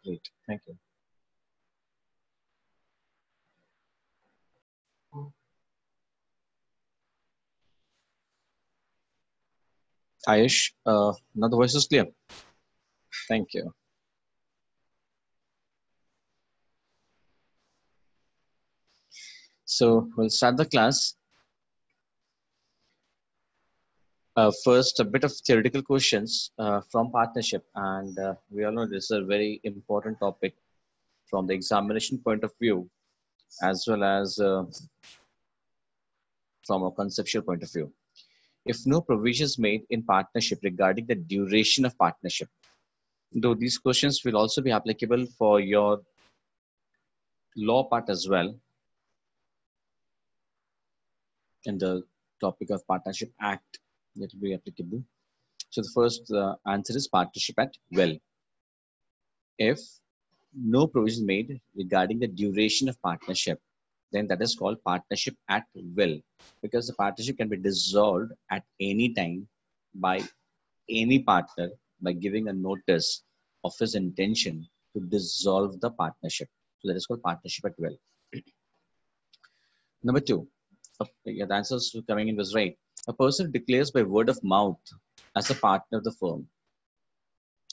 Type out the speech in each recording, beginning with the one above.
Great. Thank you. Ayush, now the voice is clear. Thank you. So we'll start the class. First, a bit of theoretical questions from partnership, and we all know this is a very important topic from the examination point of view, as well as from a conceptual point of view. If no provisions made in partnership regarding the duration of partnership, though these questions will also be applicable for your law part as well in the topic of Partnership Act, that will be applicable. So the first answer is partnership at will. If no provision made regarding the duration of partnership, then that is called partnership at will, because the partnership can be dissolved at any time by any partner by giving a notice of his intention to dissolve the partnership. So that is called partnership at will. Number two, yeah, the answers coming in was right. A person declares by word of mouth as a partner of the firm.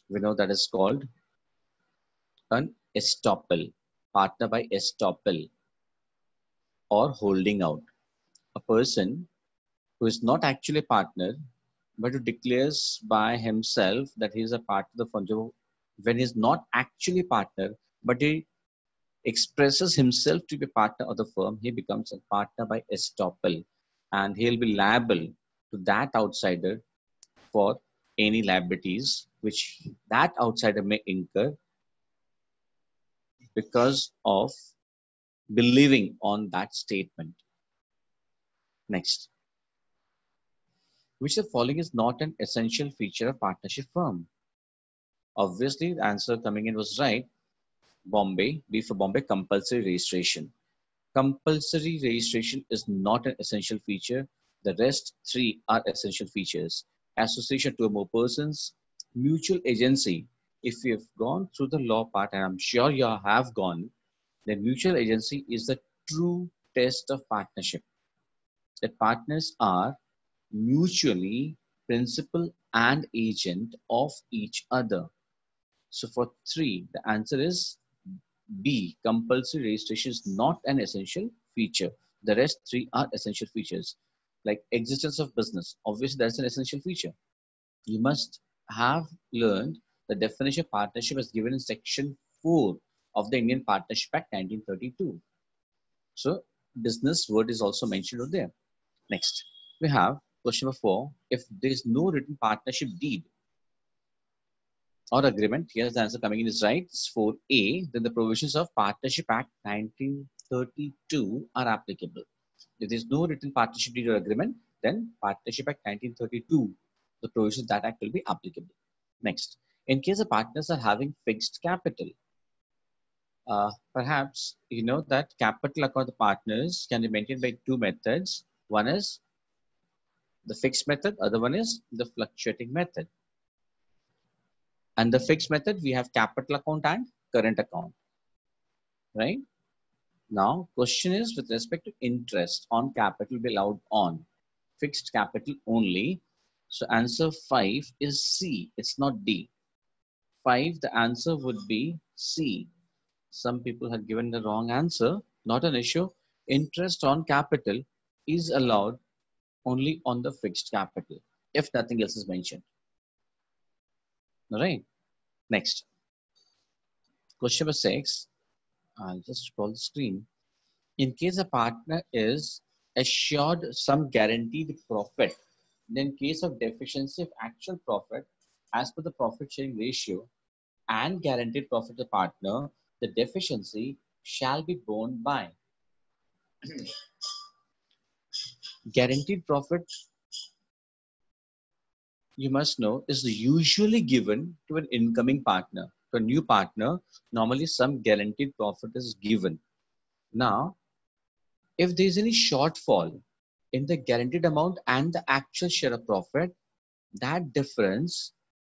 We know that is called an estoppel, partner by estoppel, or holding out. A person who is not actually a partner, but who declares by himself that he is a partner of the firm, when he is not actually partner, but he expresses himself to be a partner of the firm, he becomes a partner by estoppel, and he'll be liable to that outsider for any liabilities which that outsider may incur because of believing on that statement. Next, which of the following is not an essential feature of partnership firm? Obviously, the answer coming in was right. Bombay, B for Bombay, compulsory registration. Compulsory registration is not an essential feature. The rest three are essential features. Association to more persons, mutual agency. If you have gone through the law part, and I'm sure you have gone, then mutual agency is the true test of partnership. That partners are mutually principal and agent of each other. So for three, the answer is B. Compulsory registration is not an essential feature. The rest three are essential features. Like existence of business. Obviously, that's an essential feature. You must have learned the definition of partnership as given in section 4 of the Indian Partnership Act 1932. So, business word is also mentioned over there. Next, we have question number 4. If there is no written partnership deed or agreement, here's the answer coming in is right. It's 4A. Then the provisions of Partnership Act 1932 are applicable. If there's no written partnership deed or agreement, then Partnership Act 1932, the provisions of that act will be applicable. Next, in case the partners are having fixed capital, perhaps you know that capital account of partners can be maintained by two methods. One is the fixed method, other one is the fluctuating method. And the fixed method, we have capital account and current account, right? Now, question is with respect to interest on capital be allowed on fixed capital only. So answer 5 is C. It's not D. 5, the answer would be C. Some people have given the wrong answer. Not an issue. Interest on capital is allowed only on the fixed capital if nothing else is mentioned. All right. Next. Question number 6. I'll just scroll the screen. In case a partner is assured some guaranteed profit, then in case of deficiency of actual profit, as per the profit sharing ratio and guaranteed profit of the partner, the deficiency shall be borne by guaranteed profit. You must know is usually given to an incoming partner. To a new partner, normally some guaranteed profit is given. Now, if there is any shortfall in the guaranteed amount and the actual share of profit, that difference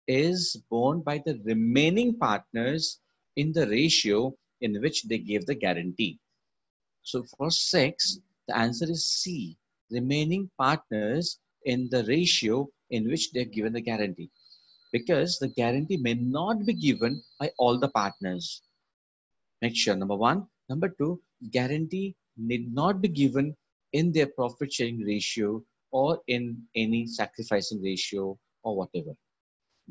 is borne by the remaining partners in the ratio in which they gave the guarantee. So for 6, the answer is C, remaining partners in the ratio in which they're given the guarantee. Because the guarantee may not be given by all the partners. Make sure, number 1. Number 2, guarantee need not be given in their profit sharing ratio or in any sacrificing ratio or whatever.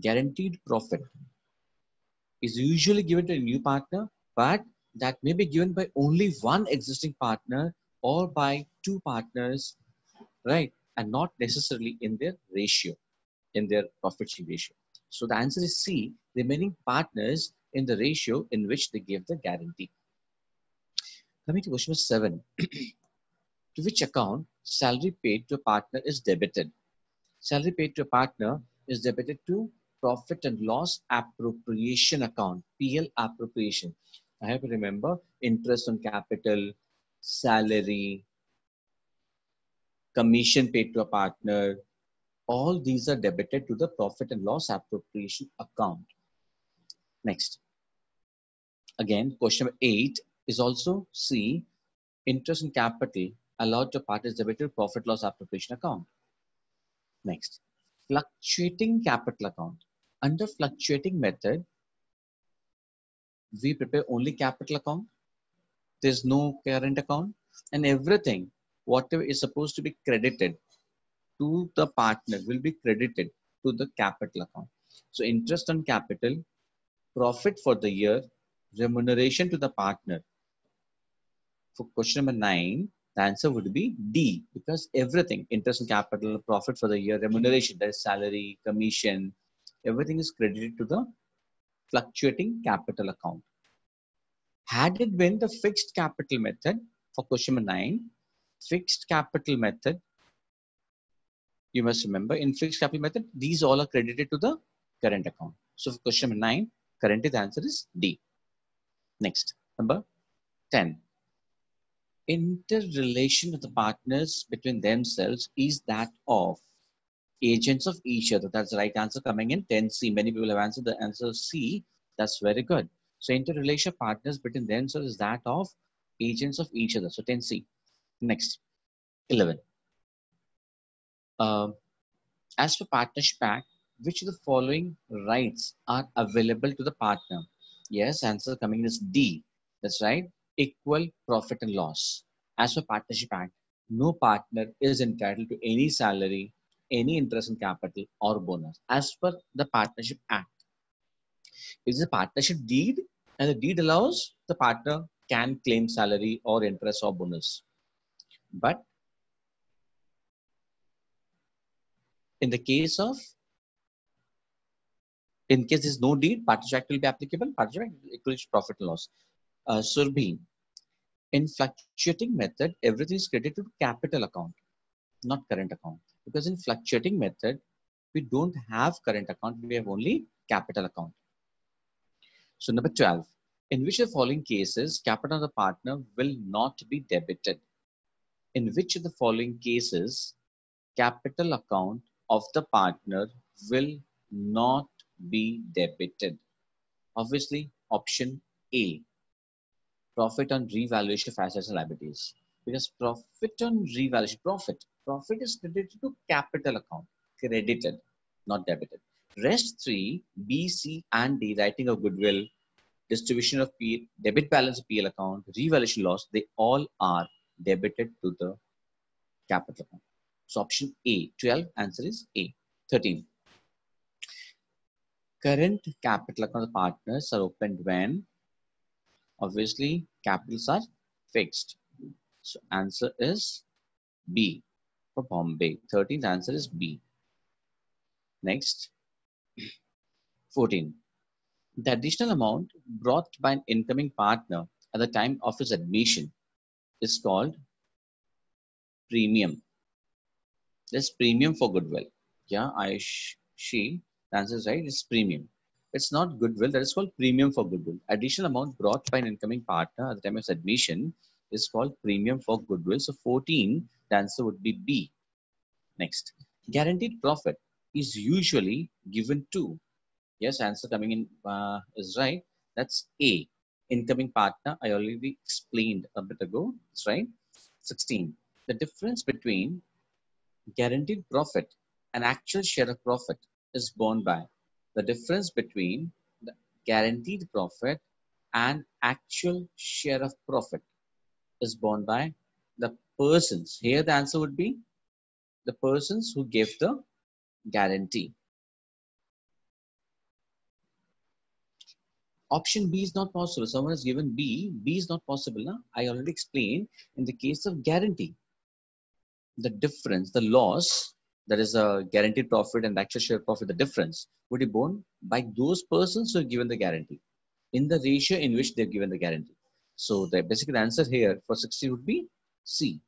Guaranteed profit is usually given to a new partner, but that may be given by only one existing partner or by two partners, right? And not necessarily in their ratio, in their profit sharing ratio. So the answer is C, remaining partners in the ratio in which they give the guarantee. Coming to question 7, to which account salary paid to a partner is debited? Salary paid to a partner is debited to profit and loss appropriation account, PL appropriation. I have to remember interest on capital, salary, commission paid to a partner. All these are debited to the profit and loss appropriation account. Next. Again, question number 8 is also C, interest and capital allowed to partners debited to profit loss appropriation account. Next, fluctuating capital account. Under fluctuating method, we prepare only capital account. There's no current account, and everything, whatever is supposed to be credited to the partner will be credited to the capital account. So interest on capital, profit for the year, remuneration to the partner. For question number 9, the answer would be D, because everything, interest on capital, profit for the year, remuneration, that is salary, commission, everything is credited to the fluctuating capital account. Had it been the fixed capital method, for question number 9, fixed capital method, you must remember in fixed capital method, these all are credited to the current account. So for question number 9, currently the answer is D. Next, number 10. Interrelation of the partners between themselves is that of agents of each other. That's the right answer coming in 10C. Many people have answered the answer C. That's very good. So interrelation of partners between themselves is that of agents of each other. So 10C. Next, 11. As per Partnership Act, which of the following rights are available to the partner? Yes, answer coming is D. That's right. Equal profit and loss. As per Partnership Act, no partner is entitled to any salary, any interest in capital or bonus. As per the Partnership Act, it is a partnership deed, and the deed allows the partner can claim salary or interest or bonus. But in the case of, in case there is no deed, Partnership Act will be applicable. Partnership Act equals profit and loss. Surbhi, in fluctuating method, everything is credited to capital account, not current account. Because in fluctuating method, we don't have current account, we have only capital account. So number 12, in which of the following cases, capital of the partner will not be debited? In which of the following cases, capital account of the partner will not be debited? Obviously, option A, profit on revaluation of assets and liabilities. Because profit on revaluation, profit is credited to capital account, credited, not debited. Rest 3, B, C, and D, writing of goodwill, distribution of debit balance of PL account, revaluation loss, they all are debited to the capital account. So option A, 12, answer is A. 13. Current capital account partners are opened when, obviously, capitals are fixed. So answer is B for Bombay. 13th answer is B. Next, 14. The additional amount brought by an incoming partner at the time of his admission is called premium. There's premium for goodwill. Yeah, she, the answer is right, it's premium. It's not goodwill, that is called premium for goodwill. Additional amount brought by an incoming partner at the time of admission is called premium for goodwill. So 14, the answer would be B. Next, guaranteed profit is usually given to, yes, answer coming in is right. That's A. Incoming partner, I already explained a bit ago. That's right. 16. The difference between guaranteed profit and actual share of profit is borne by the difference between the guaranteed profit and actual share of profit is borne by the persons. Here the answer would be the persons who gave the guarantee. Option B is not possible. Someone has given B. B is not possible. Na? I already explained in the case of guarantee. The difference, the loss, that is a guaranteed profit and actual share profit, the difference would be borne by those persons who are given the guarantee in the ratio in which they're given the guarantee. So the basic answer here for 60 would be C.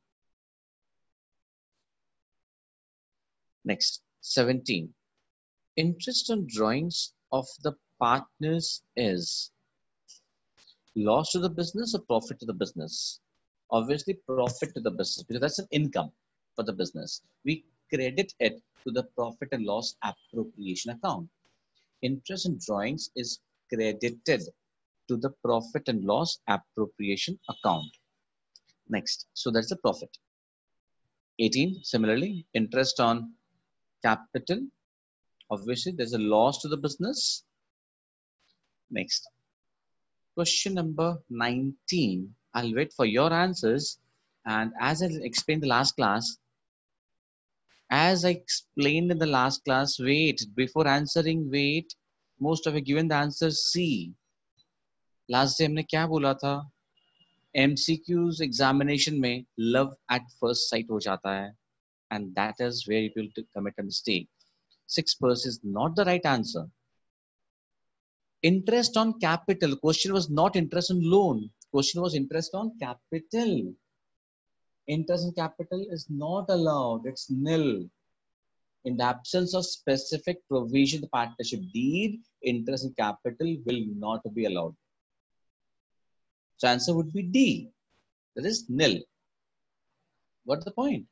Next, 17. Interest on drawings of the partners is loss to the business or profit to the business? Obviously, profit to the business because that's an income for the business. We credit it to the profit and loss appropriation account. Interest in drawings is credited to the profit and loss appropriation account. Next, so that's the profit. 18, similarly, interest on capital. Obviously, there's a loss to the business. Next, question number 19. I'll wait for your answers. And as I explained the last class, wait, before answering, wait. Most of you given the answer C. Last day हमने क्या बोला था? MCQs examination में love at first sight हो जाता है. And that is where you will commit a mistake. 6% is not the right answer. Interest on capital. Question was not interest on loan. Question was interest on capital. Interest on capital is not allowed. It's nil. In the absence of specific provision in the partnership deed, interest on capital will not be allowed. So answer would be D. That is nil. What's the point?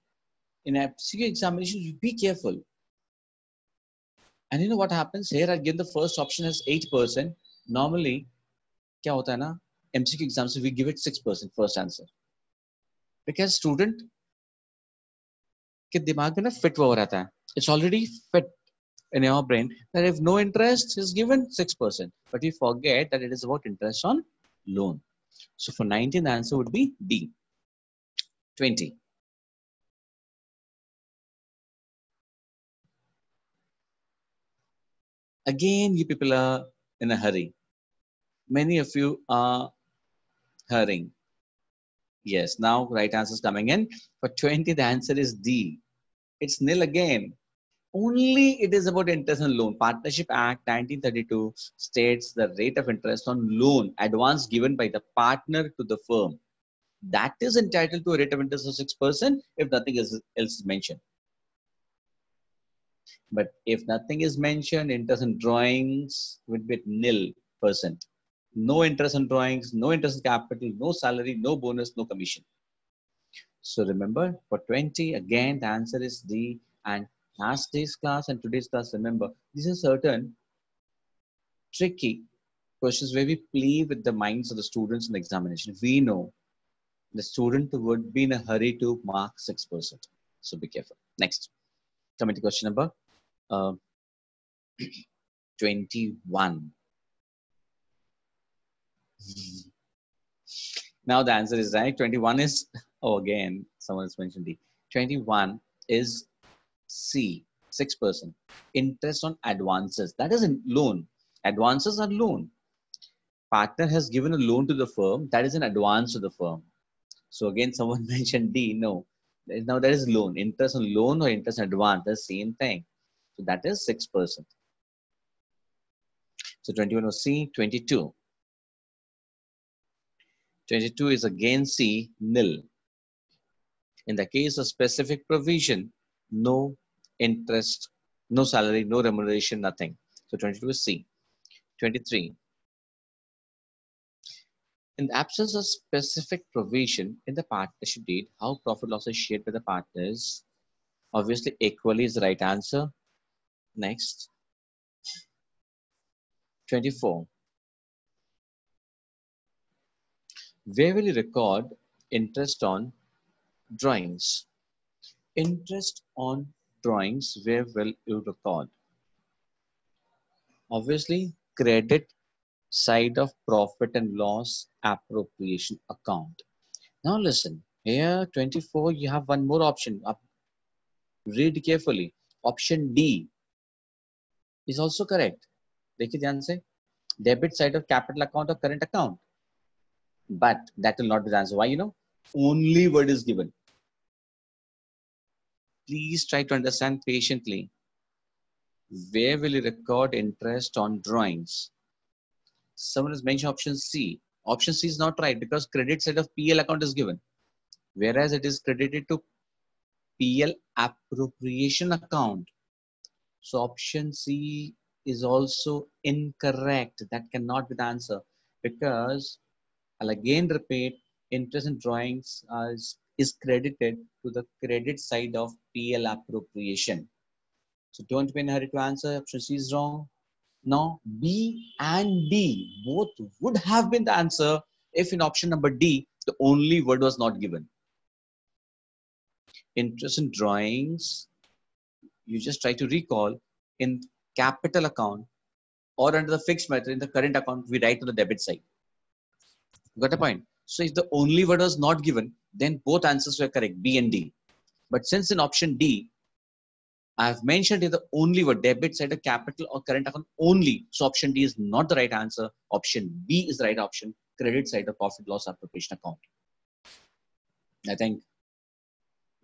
In MCQ examination, you be careful. And you know what happens here? Again, the first option has 8%. Normally, क्या होता है ना? MCQ exams we give it 6% first answer. Because student के दिमाग में ना fit हुआ रहता है. It's already fit in your brain that if no interest is given 6%, but we forget that it is about interest on loan. So for 19, the answer would be D. 20. Again, you people are in a hurry. Many of you are hurrying. Yes, now right answer is coming in. For 20, the answer is D. It's nil again. Only it is about interest on loan. Partnership Act 1932 states the rate of interest on loan advance given by the partner to the firm. That is entitled to a rate of interest of 6% if nothing else is mentioned. But if nothing is mentioned, interest on drawings would be at nil percent. No interest on drawings, no interest on capital, no salary, no bonus, no commission. So remember, for 20, again, the answer is D. And last day's class and today's class, remember, these are certain tricky questions where we play with the minds of the students in the examination. We know the student would be in a hurry to mark 6%. So be careful. Next, coming to question number 21. Now the answer is right. 21 is, oh, again, someone has mentioned D. 21 is C, 6%. Interest on advances. That is a loan. Advances are loan. Partner has given a loan to the firm. That is an advance to the firm. So again, someone mentioned D. No. Now that is loan. Interest on loan or interest on advance. The same thing. So that is 6%. So 21 was C. 22. 22 is again C, nil. In the case of specific provision, no interest, no salary, no remuneration, nothing. So 22 is C. 23. In the absence of specific provision in the partnership deed, how profit loss is shared by the partners? Obviously, equally is the right answer. Next. 24. Where will you record interest on drawings? Interest on drawings, where will you record? Obviously, credit side of profit and loss appropriation account. Now listen, here 24, you have one more option. Read carefully. Option D is also correct. देखिए ध्यान से. Debit side of capital account or current account. But that will not be the answer. Why? Only word is given. Please try to understand patiently. Where will you record interest on drawings? Someone has mentioned option C. Option C is not right because credit side of PL account is given. Whereas it is credited to PL appropriation account. So option C is also incorrect. That cannot be the answer because I'll again repeat, interest in drawings is credited to the credit side of PL appropriation. So don't be in a hurry to answer. Option C is wrong. Now B and D both would have been the answer if in option number D the only word was not given. Interest in drawings, you just try to recall in capital account or under the fixed method in the current account, we write to the debit side. Got a point? So if the only word was not given, then both answers were correct, B and D. But since in option D, I have mentioned the only word, debit side of capital or current account only. So option D is not the right answer. Option B is the right option, credit side of profit loss appropriation account. I think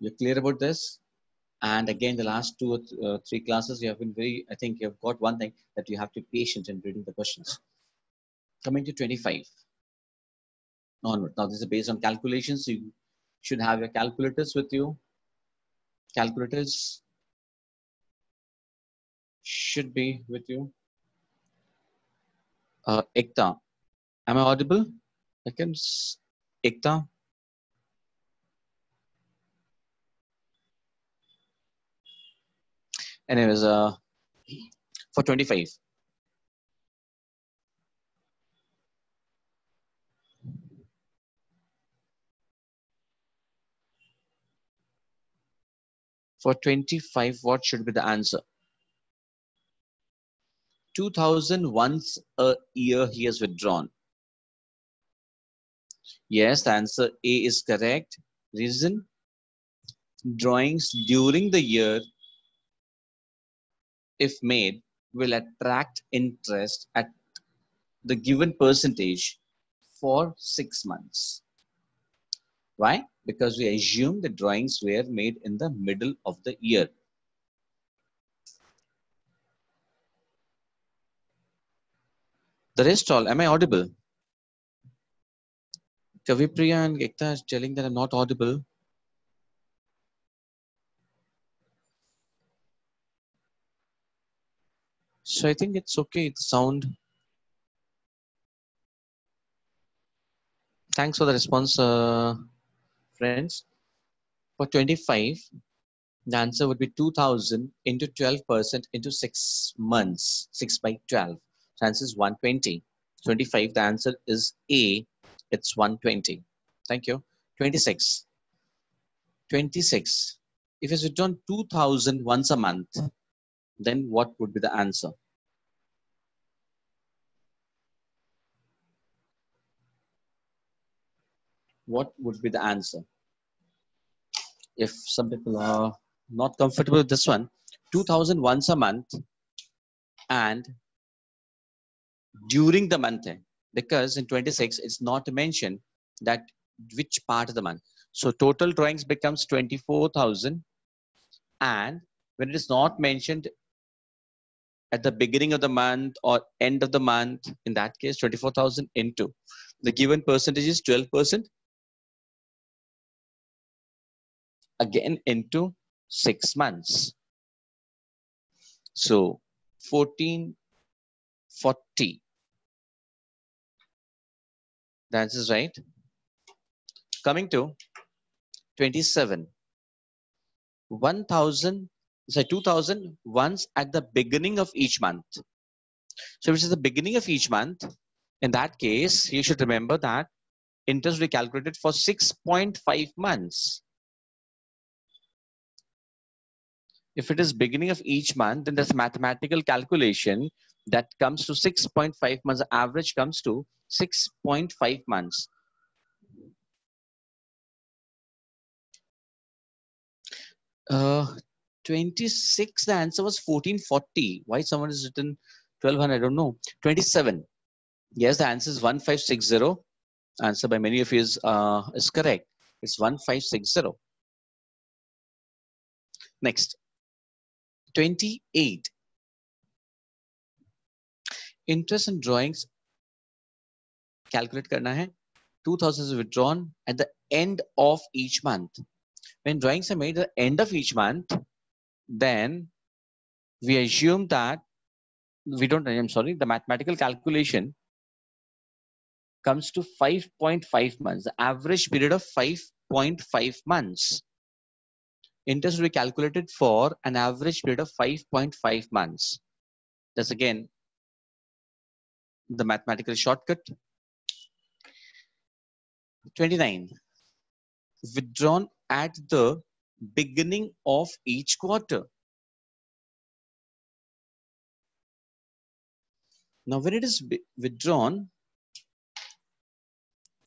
you're clear about this. And again, the last 2 or 3 classes, you have been I think you've got one thing that you have to be patient in reading the questions. Coming to 25 onward. Now, this is based on calculations. You should have your calculators with you. Calculators should be with you. Ekta, am I audible? Ekta? Anyways, for 25. For 25, what should be the answer? 2,000 once a year he has withdrawn. Yes, the answer A is correct. Reason? Drawings during the year, if made, will attract interest at the given percentage for 6 months. Why? Because we assume the drawings were made in the middle of the year. The rest all, am I audible? Kavipriya and Ekta is telling that I'm not audible. So I think it's okay, the sound. Thanks for the response, friends. For 25, the answer would be 2,000 into 12% into 6 months, 6 by 12. So answer is 120. 25, the answer is A, it's 120. Thank you. 26. 26. If it's withdrawn 2,000 once a month, then what would be the answer? What would be the answer? If some people are not comfortable with this one, 2,000 once a month and during the month, because in 26 it's not mentioned that which part of the month. So total drawings becomes 24,000, and when it is not mentioned at the beginning of the month or end of the month, in that case 24,000 into the given percentage is 12%, again into 6 months. So 1440. The answer is right. Coming to 27. 2,000 once at the beginning of each month. So which is the beginning of each month. In that case, you should remember that interest will be calculated for 6.5 months. If it is beginning of each month, then there's mathematical calculation that comes to 6.5 months. The average comes to 6.5 months. Uh, 26, the answer was 1440. Why someone has written 1200? I don't know. 27. Yes, the answer is 1560. Answer by many of you is correct. It's 1560. Next, 28. Interest and drawings calculate karna hai. 2000 is withdrawn at the end of each month. When drawings are made at the end of each month, then we assume that the mathematical calculation comes to 5.5 months, the average period of 5.5 months. Interest will be calculated for an average period of 5.5 months. That's again the mathematical shortcut. 29. Withdrawn at the beginning of each quarter. Now, when it is withdrawn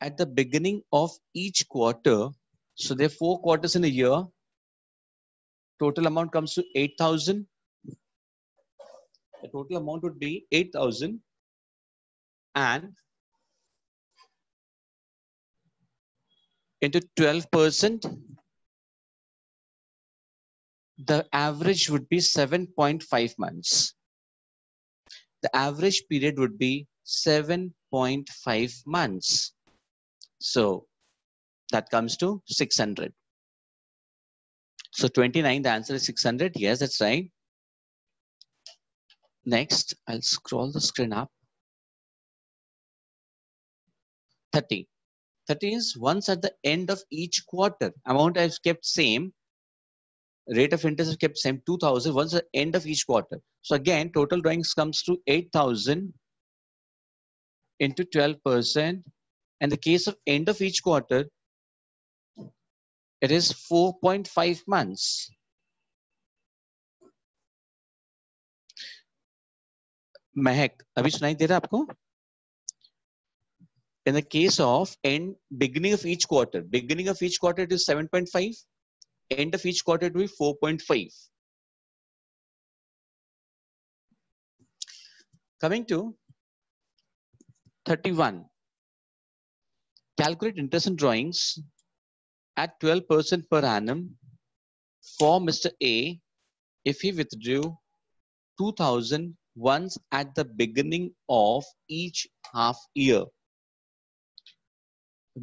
at the beginning of each quarter, so there are 4 quarters in a year, total amount comes to 8,000. The total amount would be 8,000, and into 12%, the average would be 7.5 months. The average period would be 7.5 months. So that comes to 600. So 29, the answer is 600. Yes, that's right. Next, I'll scroll the screen up. 30. 30 is once at the end of each quarter. Amount I've kept same. Rate of interest is kept same, 2000, once at the end of each quarter. So again, total drawings comes to 8,000 into 12%. And the case of end of each quarter, it is 4.5 months. Mehak, abhi sunai de raha aapko? In the case of beginning of each quarter it is 7.5. End of each quarter it will be 4.5. Coming to 31. Calculate interest and drawings at 12% per annum for Mr. A if he withdrew 2,000 once at the beginning of each half year.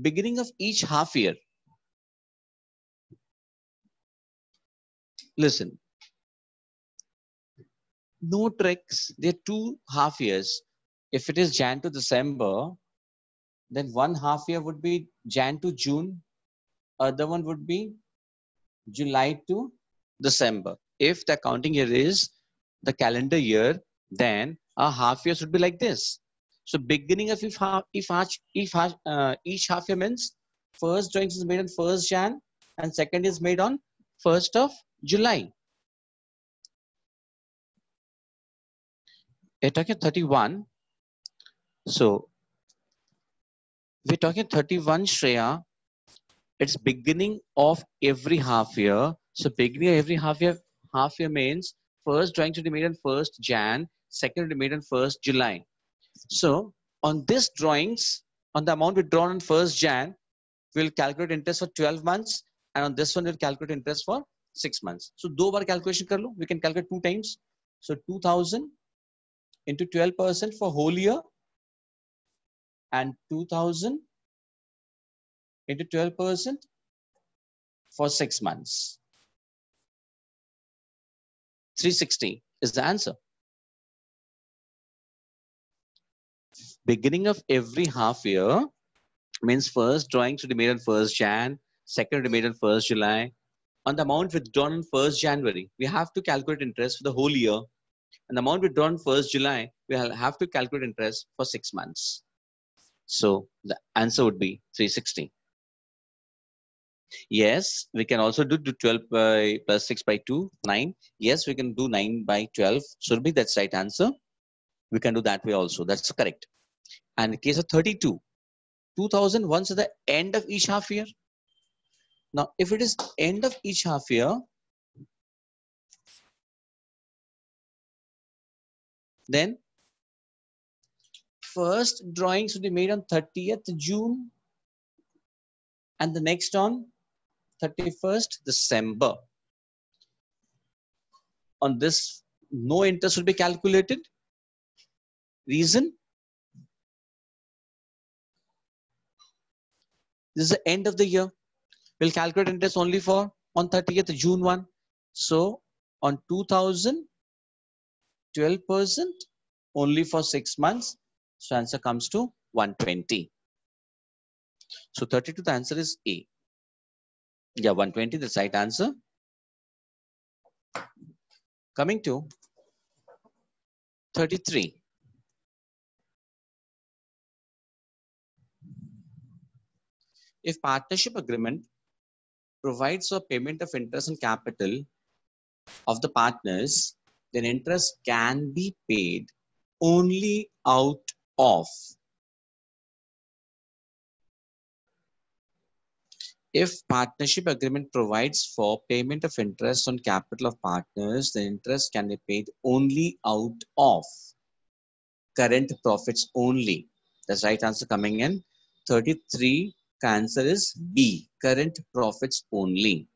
Beginning of each half year. Listen. No tricks. There are 2 half years. If it is Jan to December, then 1 half year would be Jan to June. Other one would be July to December. If the accounting year is the calendar year, then a half year should be like this. So beginning of each half year means first drawings is made on 1st Jan and second is made on 1st of July. We're talking 31. So we're talking 31, Shreya. It's beginning of every half year. So beginning of every half year means first drawing should be made on 1st Jan, second will be made on 1st July. So on this drawings, on the amount withdrawn on 1st Jan, we'll calculate interest for 12 months, and on this one we'll calculate interest for 6 months. So दो बार calculation कर लो. We can calculate 2 times. So 2,000 into 12% for whole year, and 2,000 into 12% for 6 months. 360 is the answer. Beginning of every half year means first drawing should be made on 1st Jan, second to be made on 1st July. On the amount withdrawn on 1st January, we have to calculate interest for the whole year. And the amount withdrawn 1st July, we have to calculate interest for 6 months. So the answer would be 360. Yes, we can also do 12 by plus 6 by 2, 9. Yes, we can do 9 by 12. Should be that's right answer. We can do that way also. That's correct. And in case of 32, 2001 is the end of each half year. Now, if it is end of each half year, then first drawing should be made on 30th June and the next on 31st December. On this, no interest will be calculated. Reason? This is the end of the year. We'll calculate interest only for on 30th June 1. So on 2000, 12% only for 6 months. So answer comes to 120. So 32, the answer is A. Yeah, 120, the right answer. Coming to 33. If partnership agreement provides for payment of interest and capital of the partners, then interest can be paid only out of. If partnership agreement provides for payment of interest on capital of partners, the interest can be paid only out of current profits only. That's right answer coming in. 33, the answer is B, current profits only.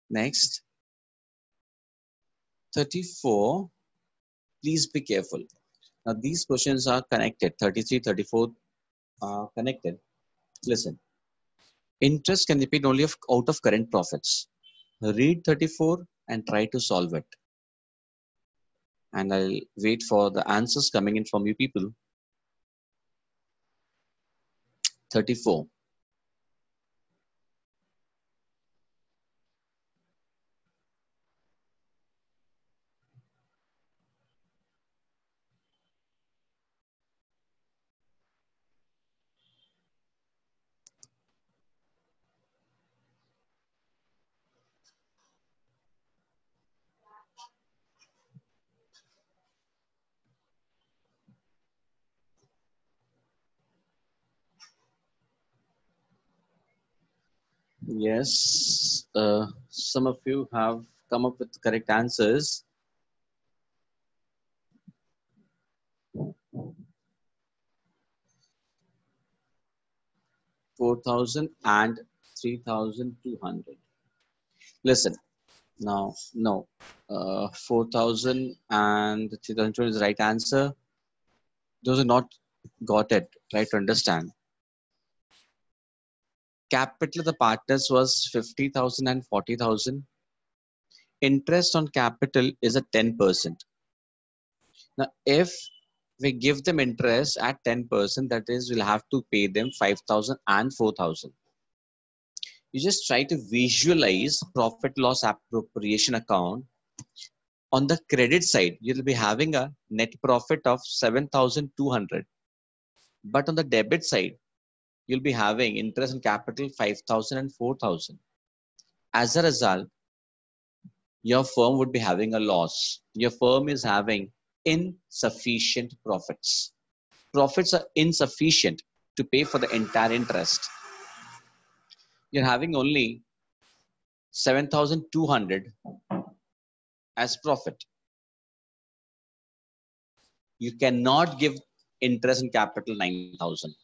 Next, 34, please be careful. Now these questions are connected, 33, 34 are connected. Listen, interest can be paid only out of current profits. Read 34 and try to solve it. And I'll wait for the answers coming in from you people. 34. Yes, some of you have come up with correct answers. $4,000 and 3,200. Listen, now, no, 4,000 and 3,200 is the right answer. Those are not got it. Try to understand. Capital of the partners was 50,000 and 40,000. Interest on capital is at 10%. Now, if we give them interest at 10%, that is, we'll have to pay them 5,000 and 4,000. You just try to visualize profit loss appropriation account. On the credit side, you'll be having a net profit of 7,200. But on the debit side, you'll be having interest and capital 5,000 and 4,000. As a result, your firm would be having a loss. Your firm is having insufficient profits. Profits are insufficient to pay for the entire interest. You're having only 7,200 as profit. You cannot give interest and capital 9,000.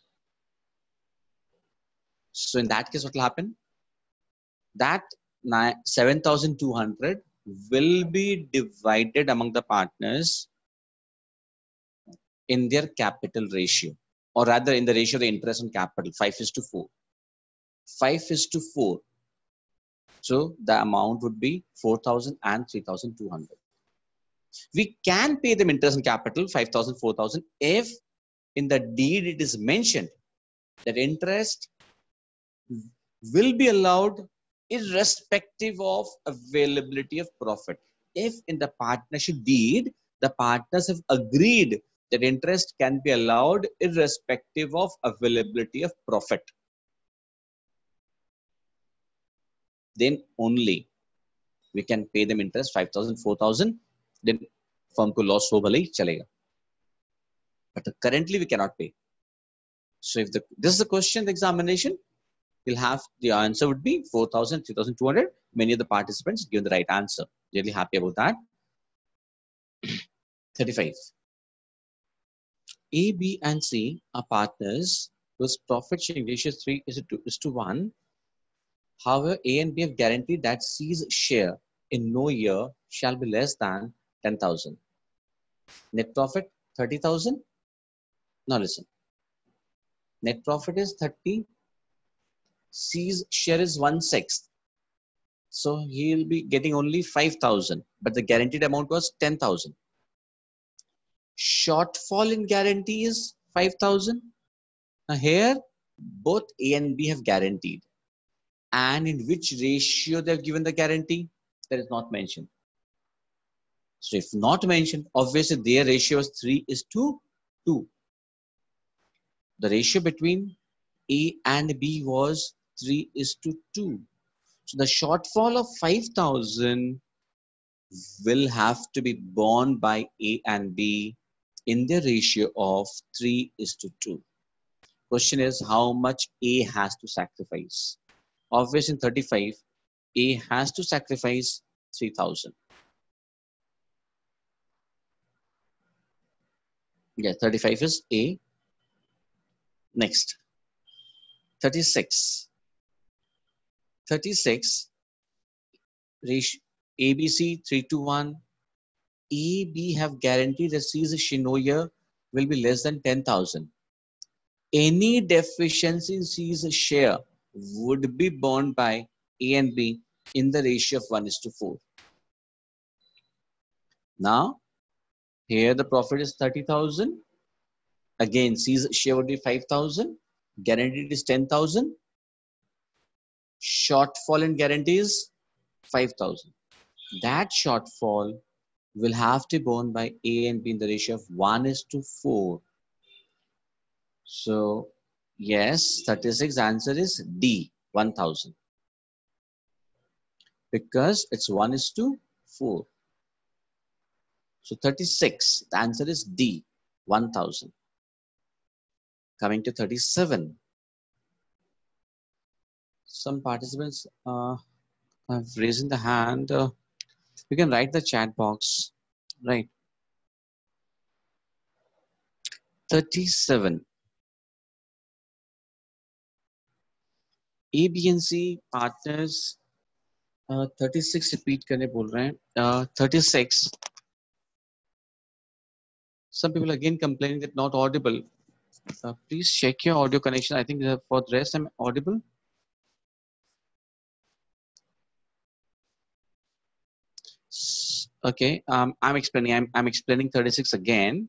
So in that case, what will happen? That 7,200 will be divided among the partners in their capital ratio, or rather in the ratio of the interest and capital, 5:4. 5:4. So the amount would be 4,000 and 3,200. We can pay them interest and capital 5,000, 4,000 if in the deed it is mentioned that interest will be allowed irrespective of availability of profit. If in the partnership deed, the partners have agreed that interest can be allowed irrespective of availability of profit, then only we can pay them interest 5,000, 4,000, then firm को loss हो भले ही चलेगा. But currently we cannot pay. So if this is the question, the examination, you'll have the answer would be 4,000, 3,200. Many of the participants give the right answer. Really happy about that. 35. A, B, and C are partners whose profit sharing ratio 3 is to 1. However, A and B have guaranteed that C's share in no year shall be less than 10,000. Net profit 30,000. Now listen. Net profit is 30. C's share is 1/6. So he'll be getting only 5,000, but the guaranteed amount was 10,000. Shortfall in guarantee is 5,000. Now here, both A and B have guaranteed. And in which ratio they've given the guarantee? That is not mentioned. So if not mentioned, obviously their ratio is 3 is to 2. The ratio between A and B was 3 is to 2. So the shortfall of 5,000 will have to be borne by A and B in the ratio of 3 is to 2. Question is how much A has to sacrifice. Obviously in 35, A has to sacrifice 3,000. Yeah, 35 is A. Next, 36. 36, ratio ABC 3 to 1. A, B have guaranteed that C's share will be less than 10,000. Any deficiency in C's share would be borne by A and B in the ratio of 1 is to 4. Now, here the profit is 30,000. Again, C's share would be 5,000. Guaranteed is 10,000. Shortfall in guarantee is 5,000. That shortfall will have to be borne by A and B in the ratio of 1 is to 4. So, yes, 36 answer is D, 1,000. Because it's 1 is to 4. So 36, the answer is D, 1,000. Coming to 37. Some participants have raised the hand. You can write the chat box, right? 37. A, B and C partners 36 repeat करने बोल रहे हैं 36. Some people again complaining that not audible. Please check your audio connection. I think for the rest I'm audible. Okay, I'm explaining. I'm explaining 36 again.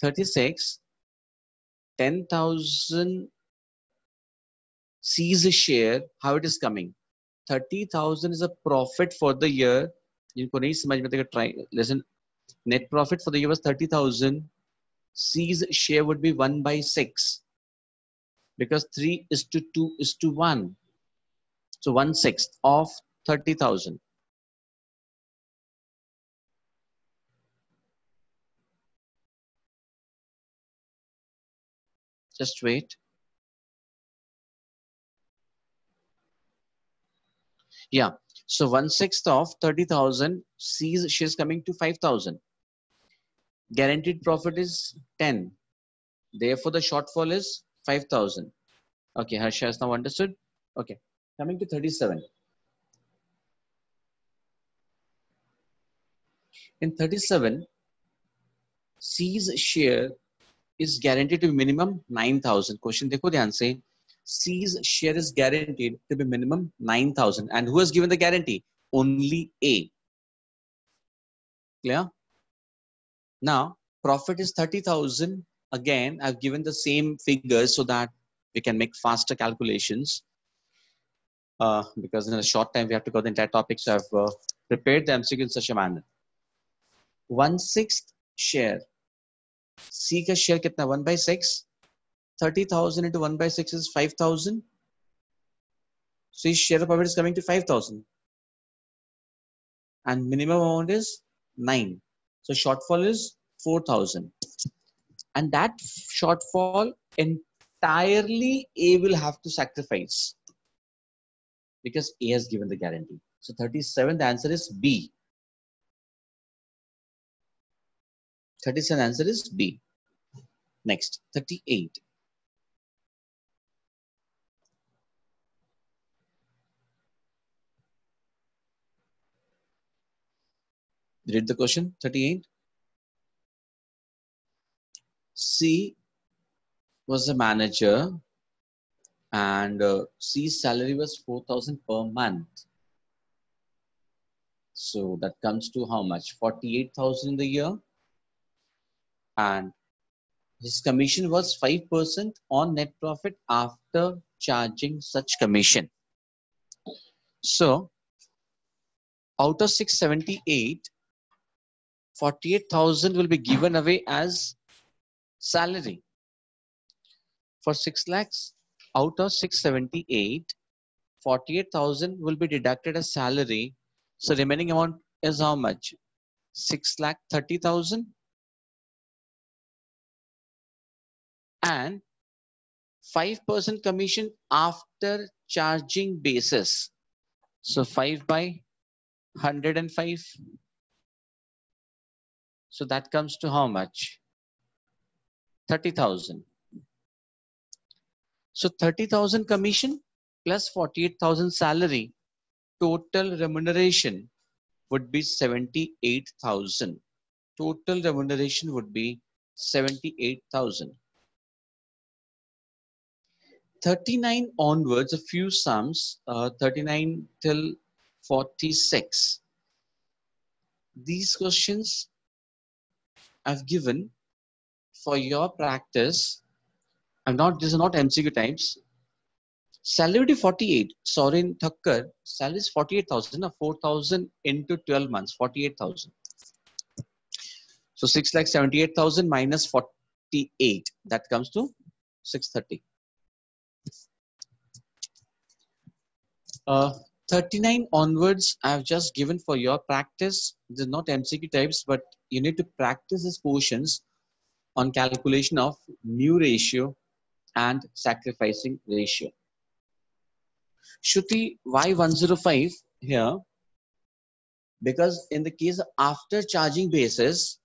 36, 10,000 C's a share. How it is coming? 30,000 is a profit for the year. इनको नहीं समझ में try listen. Net profit for the year was 30,000. C's share would be 1/6 because 3 is to 2 is to 1. So 1/6 of 30,000. Just wait. Yeah. So 1/6 of 30,000. C's share is coming to 5,000. Guaranteed profit is 10. Therefore, the shortfall is 5,000. Okay, Harsha has now understood. Okay, coming to 37. In 37, C's share is guaranteed to be minimum 9,000. Question देखो ध्यान से. C's share is guaranteed to be minimum 9,000. And who has given the guarantee? Only A. Clear? Now, profit is 30,000. Again, I've given the same figures so that we can make faster calculations. Because in a short time we have to cover the entire topic. So I've prepared the MCQ in such a manner. 1/6 share C का share कितना 1/6, 30,000 into 1/6 is 5,000. So his share of profit is coming to 5,000 and minimum amount is 9. So shortfall is 4,000 and that shortfall entirely A will have to sacrifice because A has given the guarantee. So 37, the answer is B. 37 answer is B. Next, 38. Read the question, 38. C was a manager and C's salary was 4,000 per month. So that comes to how much? 48,000 in the year. And his commission was 5% on net profit after charging such commission. So out of 678, 48,000 will be given away as salary. For 6 lakhs, out of 678, 48,000 will be deducted as salary. So remaining amount is how much? 6,30,000 and 5% commission after charging basis. So 5 by 105. So that comes to how much? 30,000. So 30,000 commission plus 48,000 salary, total remuneration would be 78,000. Total remuneration would be 78,000. 39 onwards, a few sums, 39 till 46. These questions I've given for your practice. These are not MCQ types. Salary 48. Sorin Thakkar, salary is 48,000, 4,000 into 12 months, 48,000. So 6,78,000 minus 48. That comes to 630. 39 onwards, I've just given for your practice. They're not MCQ types, but you need to practice these portions on calculation of new ratio and sacrificing ratio. Shruti, why 105 here? Because in the case of after charging basis,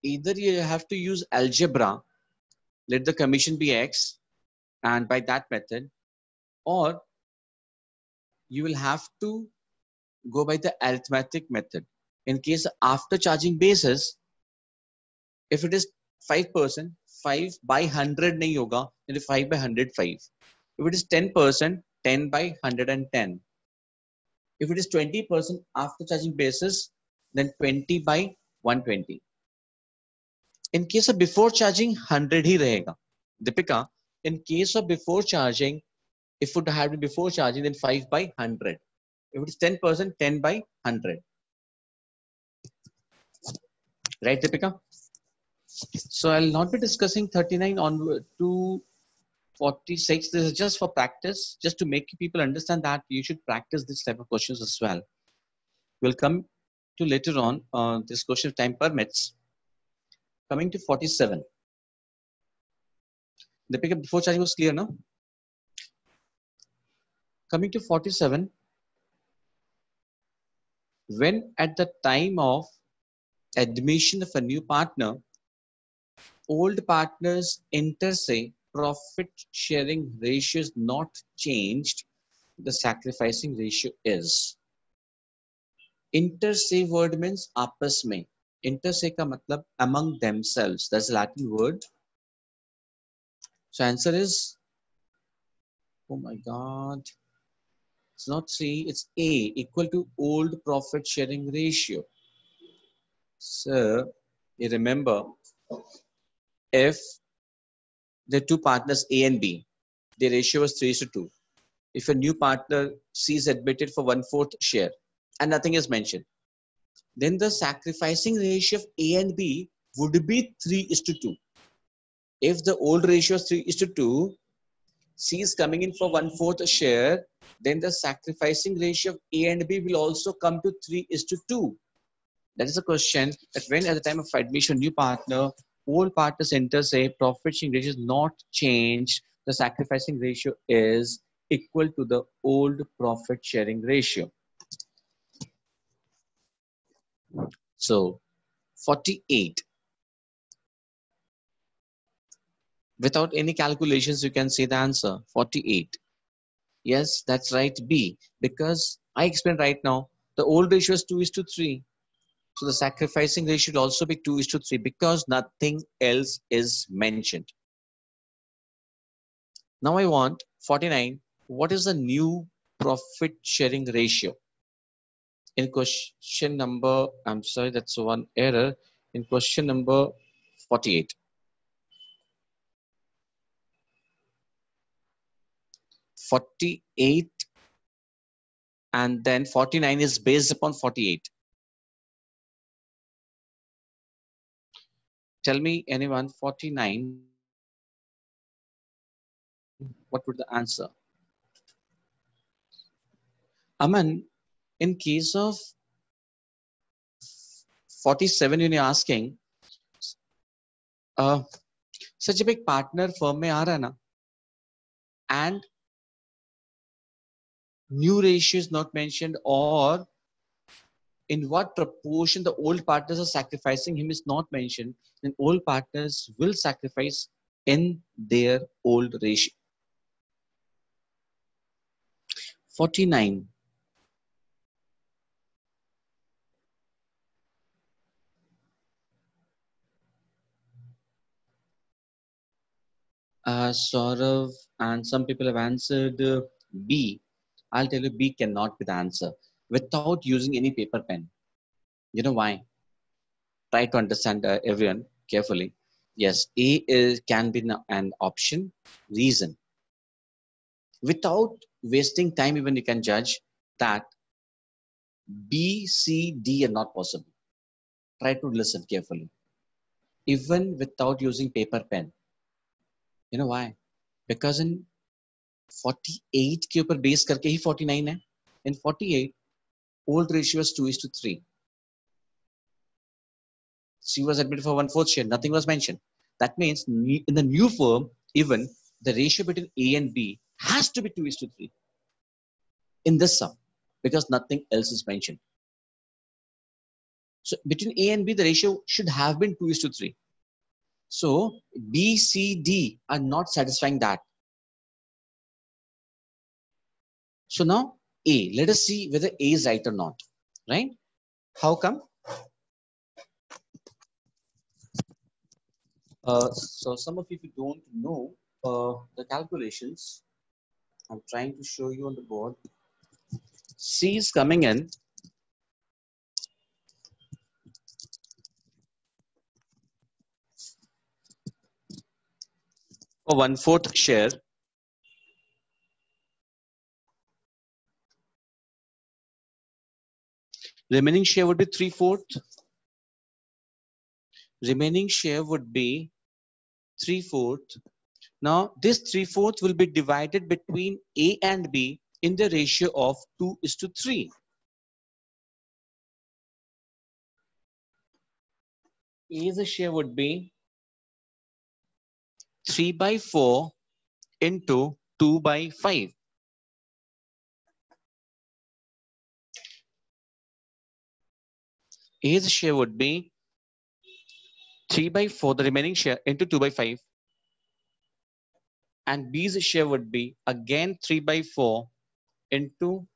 either you have to use algebra, let the commission be X, and by that method, or you will have to go by the arithmetic method. In case after charging basis, if it is 5%, 5 by 100 nahi hoga, then 5 by 105. If it is 10%, 10 by 110. If it is 20% after charging basis, then 20 by 120. In case of before charging, 100 hi rahega. Deepika, in case of before charging, if it would have been before charging, then 5 by 100. If it is 10%, 10 by 100. Right, Deepika? So I'll not be discussing 39 on to 46. This is just for practice, just to make people understand that you should practice this type of questions as well. We'll come to later on this question if time permits. Coming to 47. The pickup before charging was clear, no? Coming to 47. When at the time of admission of a new partner, old partners inter se profit sharing ratio is not changed, the sacrificing ratio is. Inter se word means aapas mein. Inter se ka matlab among themselves. That's a Latin word. So answer is, oh my God, it's not C, it's A, equal to old profit sharing ratio. So you remember, if the two partners A and B, the ratio was 3:2. If a new partner C is admitted for 1/4 share and nothing is mentioned, then the sacrificing ratio of A and B would be 3:2. If the old ratio is 3:2, C is coming in for 1/4 share, then the sacrificing ratio of A and B will also come to 3:2. That is the question, that when at the time of admission, new partner, old partners enter, say profit sharing ratio is not changed, the sacrificing ratio is equal to the old profit sharing ratio. So 48. Without any calculations, you can say the answer 48. Yes, that's right, B. Because I explained right now, the old ratio is 2:3. So the sacrificing ratio should also be 2:3 because nothing else is mentioned. Now I want 49. What is the new profit sharing ratio? In question number, I'm sorry, that's one error. In question number 48. 48 and then 49 is based upon 48. Tell me anyone, 49, what would the answer? Aman, in case of 47, you're asking, such a big partner firm में आ रहा है ना, and new ratio is not mentioned, or in what proportion the old partners are sacrificing him is not mentioned, then old partners will sacrifice in their old ratio. 49. Saurav and some people have answered B. I'll tell you B cannot be the answer without using any paper pen. You know why? Try to understand everyone carefully. Yes, can be an option. Reason. Without wasting time, even you can judge that B, C, D are not possible. Try to listen carefully. Even without using paper pen. You know why? Because in 48 के ऊपर base करके ही 49 है. In 48, old ratio is 2:3. C was admitted for 1/4 share. Nothing was mentioned. That means in the new firm, even the ratio between A and B has to be 2:3 in this sum because nothing else is mentioned. So between A and B, the ratio should have been 2:3. So B, C, D are not satisfying that. So now A, let us see whether A is right or not, right? How come? So some of you, if you don't know the calculations, I'm trying to show you on the board. C is coming in for 1/4 share. Remaining share would be 3/4. Remaining share would be 3/4. Now this 3/4 will be divided between A and B in the ratio of 2:3. A's share would be 3/4 into 2/5. A's share would be 3/4, the remaining share, into 2/5. And B's share would be again 3/4 into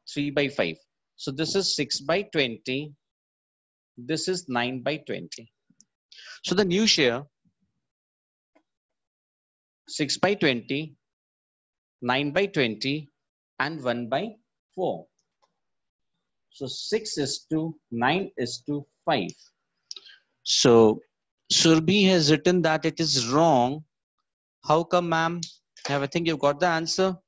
3/5. So this is 6/20. This is 9/20. So the new share 6/20, 9/20, and 1/4. So 6:9:5. So Surbhi has written that it is wrong. How come, ma'am? I think you've got the answer.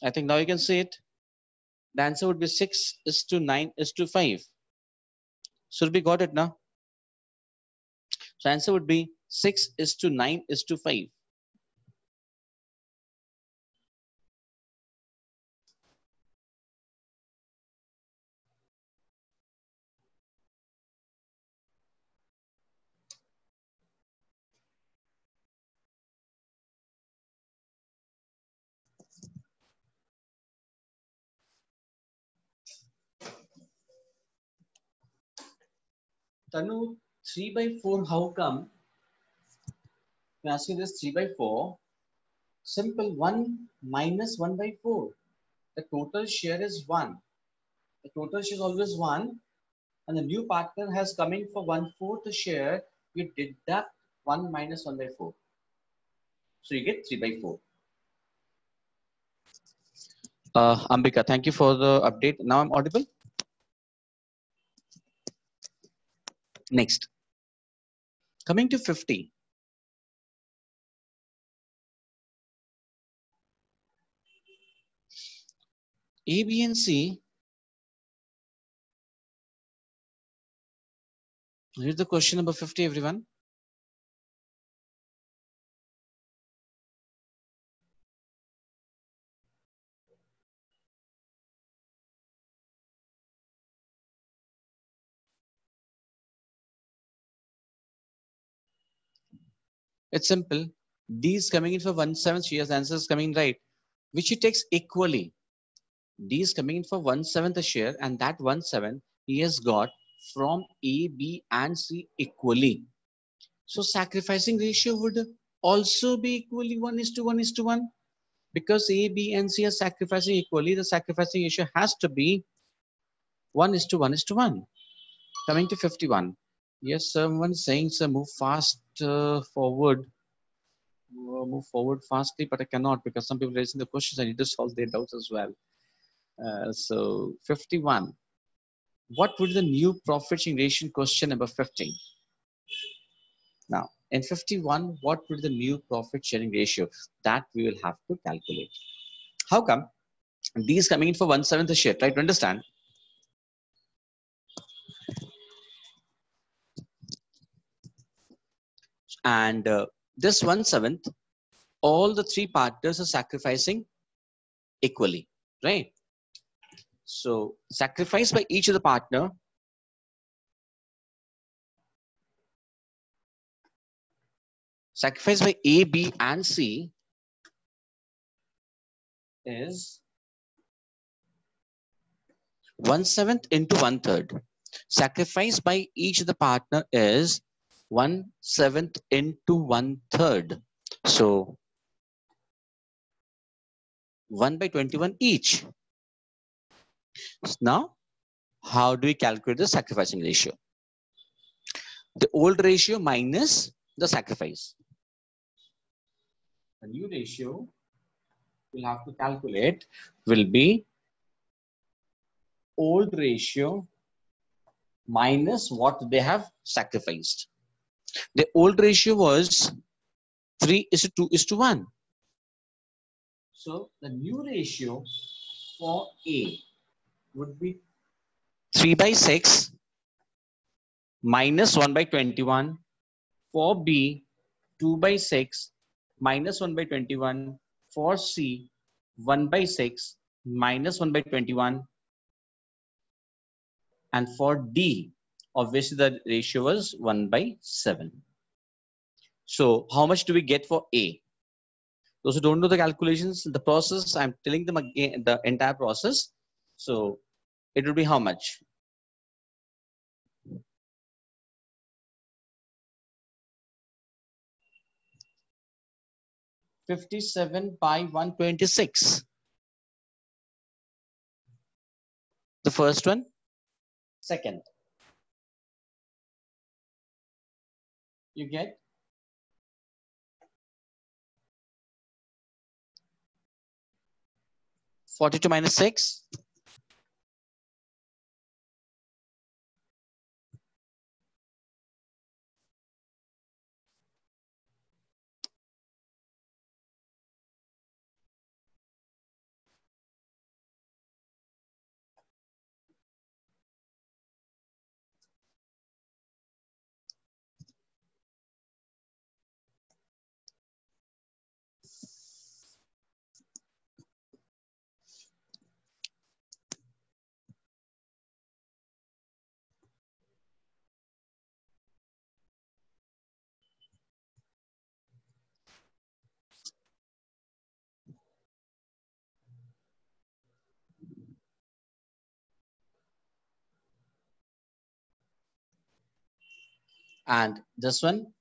I think now you can see it. The answer would be 6:9:5. So we got it now. So answer would be 6:9:5. Tanu, 3/4, how come? I'm asking this 3/4. Simple, 1 minus 1/4. The total share is 1. The total share is always 1. And the new partner has coming for 1/4 share. You deduct 1 minus 1/4. So you get 3/4. Ambika, thank you for the update. Now I'm audible. Next, coming to 50. A, B, and C. Here's the question number 50, everyone. It's simple. D is coming in for 1/7. She has answers coming right, which she takes equally. D is coming in for 1/7 a share, and that 1/7 he has got from A, B, and C equally. So sacrificing ratio would also be equally 1:1:1. Because A, B, and C are sacrificing equally, the sacrificing ratio has to be 1:1:1. Coming to 51. Yes, someone saying, sir, move fast forward. Move forward fastly, but I cannot because some people raising the questions. I need to solve their doubts as well. So 51. What would the new profit sharing ratio question number 15? Now, in 51, what would the new profit sharing ratio that we will have to calculate? How come? These coming in for 1/7 a share, try to understand. And this 1/7, all the three partners are sacrificing equally, right? So sacrifice by each of the partner sacrifice by A, B, and C is 1/7 into 1/3. Sacrifice by each of the partner is 1/7 into 1/3. So 1/21 each. Now, how do we calculate the sacrificing ratio? The old ratio minus the sacrifice. The new ratio we'll have to calculate will be old ratio minus what they have sacrificed. The old ratio was 3:2:1. So the new ratio for A would be 3/6 minus 1/21. For B, 2/6 minus 1/21. For C, 1/6 minus 1/21. And for D, obviously the ratio was 1/7. So how much do we get for A? Those who don't know the calculations, the process, I'm telling them again the entire process. So it will be how much? (57/126). The first one. Second, you get 42 minus 6. And this one,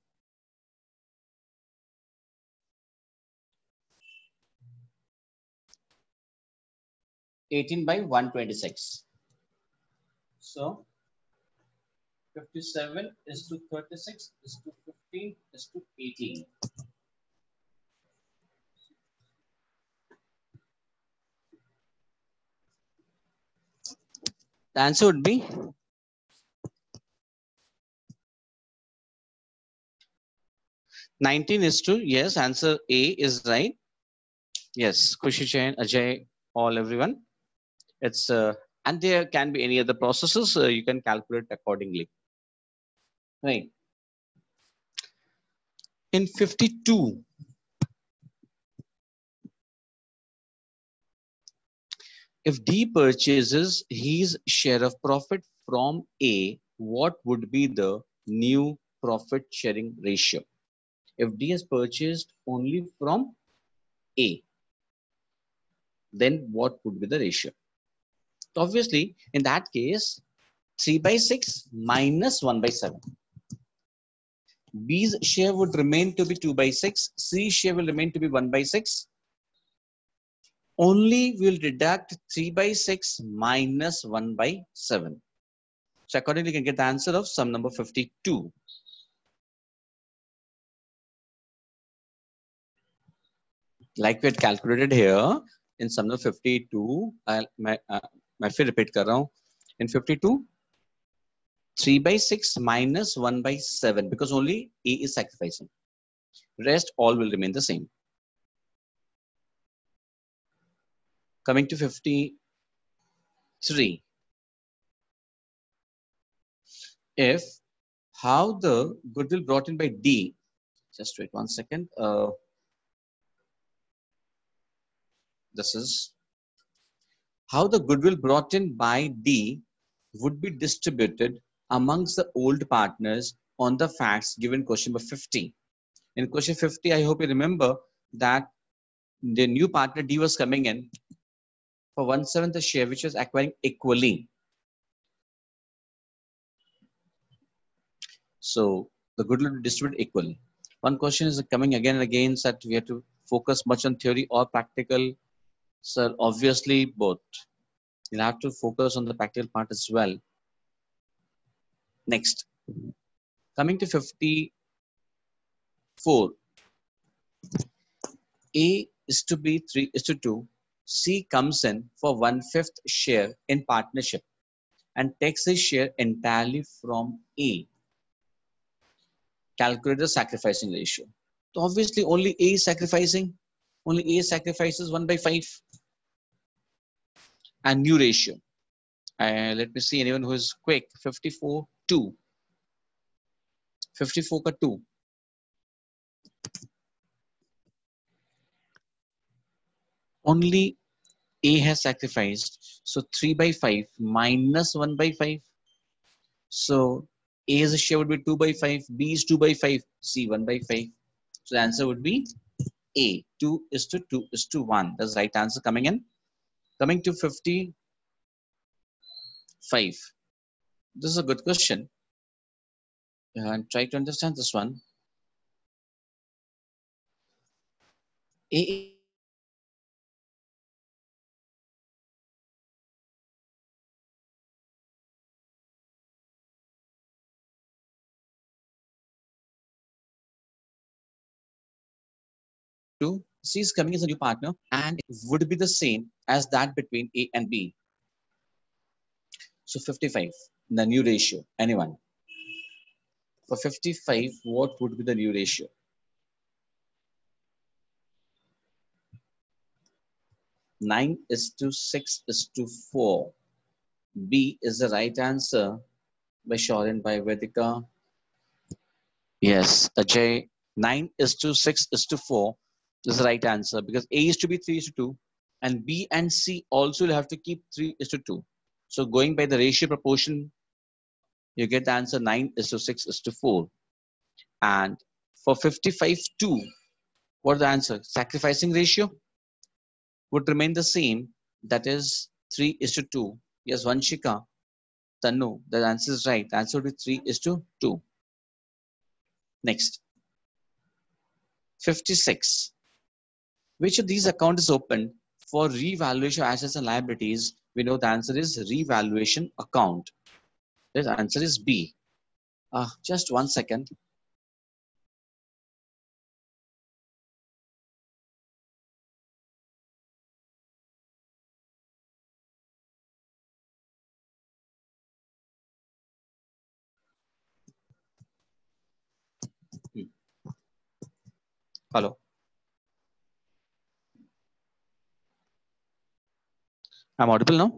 18 by 126. So 57 is to 36 is to 15 is to 18. The answer would be 19 is to, yes, answer A is right. Yes, Kushi Jain, Ajay, all everyone. It's and there can be any other processes you can calculate accordingly. Right. In 52, if D purchases his share of profit from A, what would be the new profit sharing ratio? If D has purchased only from A, then what would be the ratio? Obviously, in that case, 3 by 6 minus 1 by 7. B's share would remain to be 2 by 6. C's share will remain to be 1 by 6. Only we'll deduct 3 by 6 minus 1 by 7. So accordingly, you can get the answer of sum number 52. Like we had calculated here in sum number 52, मैं फिर repeat कर रहा हूँ. In 52, 3 by 6 minus 1 by 7 because only A is sacrificing. Rest all will remain the same. Coming to 53. If how the goodwill brought in by D, just wait 1 second. This is how the goodwill brought in by D would be distributed amongst the old partners on the facts given question number 50. In question 50, I hope you remember that the new partner D was coming in for 1/7 the share, which was acquiring equally. So the goodwill will be distributed equally. One question is coming again and again that we have to focus much on theory or practical. Sir, obviously both. You'll have to focus on the practical part as well. Next, coming to 54. A is to B 3 is to 2. C comes in for 1/5 share in partnership and takes his share entirely from A. Calculate the sacrificing ratio. So obviously only A is sacrificing. Only A sacrifices 1 by 5. And new ratio. Let me see anyone who is quick. 54, 2. 54 ka 2. Only A has sacrificed. So 3 by 5 minus 1 by 5. So A's share would be 2 by 5. B is 2 by 5. C 1 by 5. So the answer would be A. 2 is to 2 is to 1. That's the right answer coming in. Coming to 55. This is a good question. And try to understand this one. A two, C is coming as a new partner and it would be the same as that between A and B. So 55, the new ratio. Anyone? For 55, what would be the new ratio? 9 is to 6 is to 4. B is the right answer by Sharon, by Vedika. Yes, Ajay. 9 is to 6 is to 4 is the right answer because A is to be 3 is to 2 and B and C also will have to keep 3 is to 2. So going by the ratio proportion, you get the answer 9 is to 6 is to 4. And for 55, 2, what's the answer? Sacrificing ratio would remain the same. That is 3 is to 2. Yes, Vanshika, Tanu, the answer is right. The answer would be 3 is to 2. Next, 56. Which of these account is open for revaluation of assets and liabilities? We know the answer is revaluation account. The answer is B. Just 1 second. Hello. I'm audible now?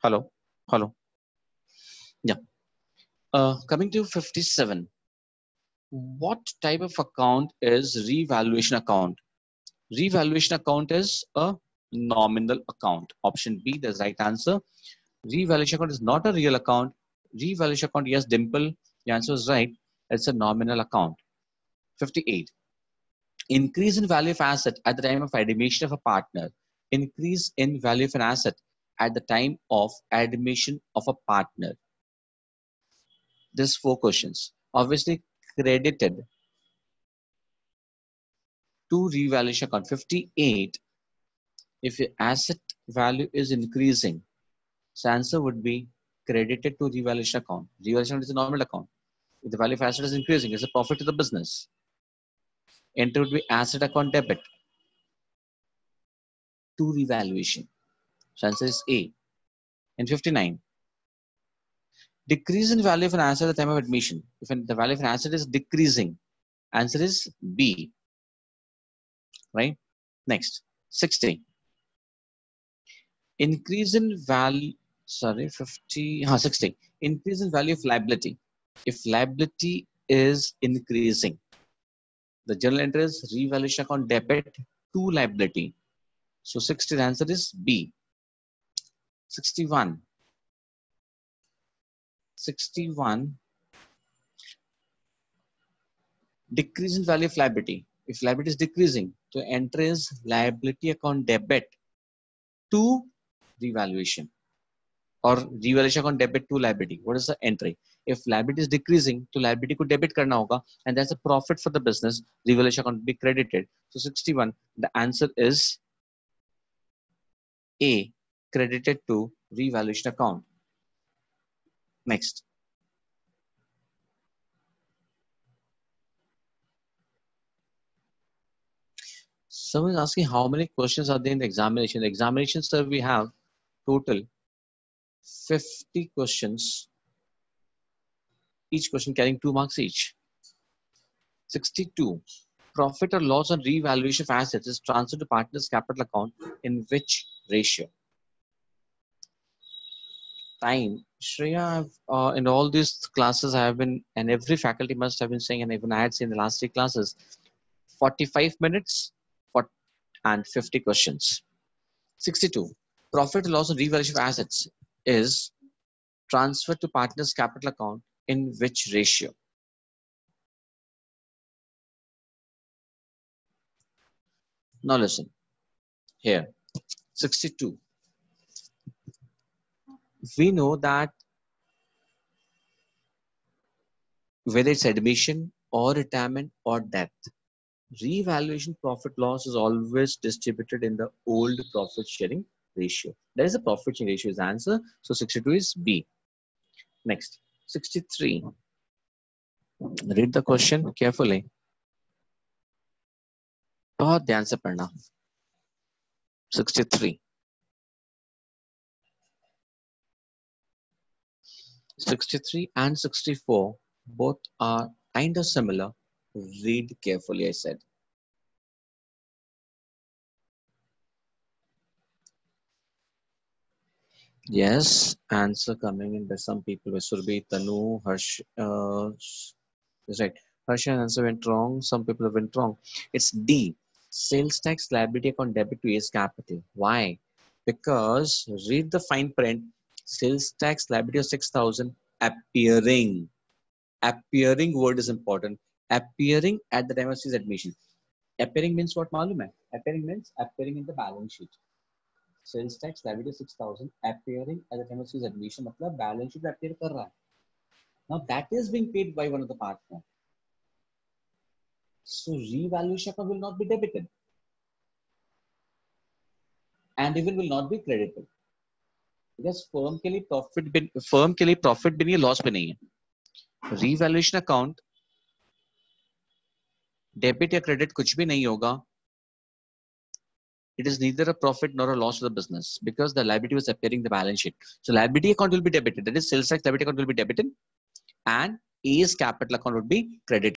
Hello. Hello. Yeah. Coming to 57. What type of account is revaluation account? Revaluation account is a nominal account. Option B, the right answer. Revaluation account is not a real account. Revaluation account, yes, Dimple, the answer is right. It's a nominal account. 58. Increase in value of asset at the time of admission of a partner. Increase in value of an asset at the time of admission of a partner. There's 4 questions. Obviously, credited to revaluation account. 58. If your asset value is increasing, so answer would be credited to revaluation account. Revaluation is a normal account. If the value of asset is increasing, it's a profit to the business. Enter would be asset account debit to revaluation. So answer is A. And 59. Decrease in value of an asset at the time of admission. If the value of an asset is decreasing, answer is B. Right? Next, 60. Increase in value, 60. Increase in value of liability. If liability is increasing, the journal entry is revaluation account debit to liability. So 60, the answer is B. 61. 61. Decrease in value of liability. If liability is decreasing, so entry is liability account debit to revaluation or revaluation account debit to liability. What is the entry? If liability is decreasing, to liability को debit करना होगा, and that's a profit for the business. Revaluation account be credited. So 61, the answer is A, credited to revaluation account. Next. Someone is asking how many questions are there in the examination. The examination, sir, we have total 50 questions, each question carrying 2 marks each. 62. Profit or loss on revaluation of assets is transferred to partner's capital account in which ratio? Time. Shreya, in all these classes I have been, and every faculty must have been saying, and even I had seen the last 3 classes, 45 minutes and 50 questions. 62. Profit or loss on revaluation of assets is transferred to partner's capital account in which ratio? Now listen here. 62. We know that whether it's admission or retirement or death, revaluation profit loss is always distributed in the old profit sharing ratio. There is a profit sharing ratio is the answer. So 62 is B. Next, 63. Read the question carefully. बहुत ध्यान से पढ़ना. 63. 63 and 64 both are kind of similar. Read carefully, I said. Yes, answer coming in by some people. Surbi, Tanu, Harsh, is right. Harsha answer went wrong. Some people have went wrong. It's D. Sales tax liability account debit to AS Capital. Why? Because read the fine print. Sales tax liability of 6,000 appearing. Appearing word is important. Appearing at the time of his admission. Appearing means what? मालूम है? Appearing means appearing in the balance sheet. Sales tax liability 6,000 appearing at the time of his admission. मतलब balance sheet appear कर रहा है. Now that is being paid by one of the partner. So revaluation account will not be debited and even will not be credited. Because firm के लिए profit भी नहीं है, loss भी नहीं है. Revaluation account debit या credit कुछ भी नहीं होगा. It is neither a profit nor a loss to the business because the liability was appearing in the balance sheet. So liability account will be debited. That is sales tax liability account will be debited and A's capital account would be credited.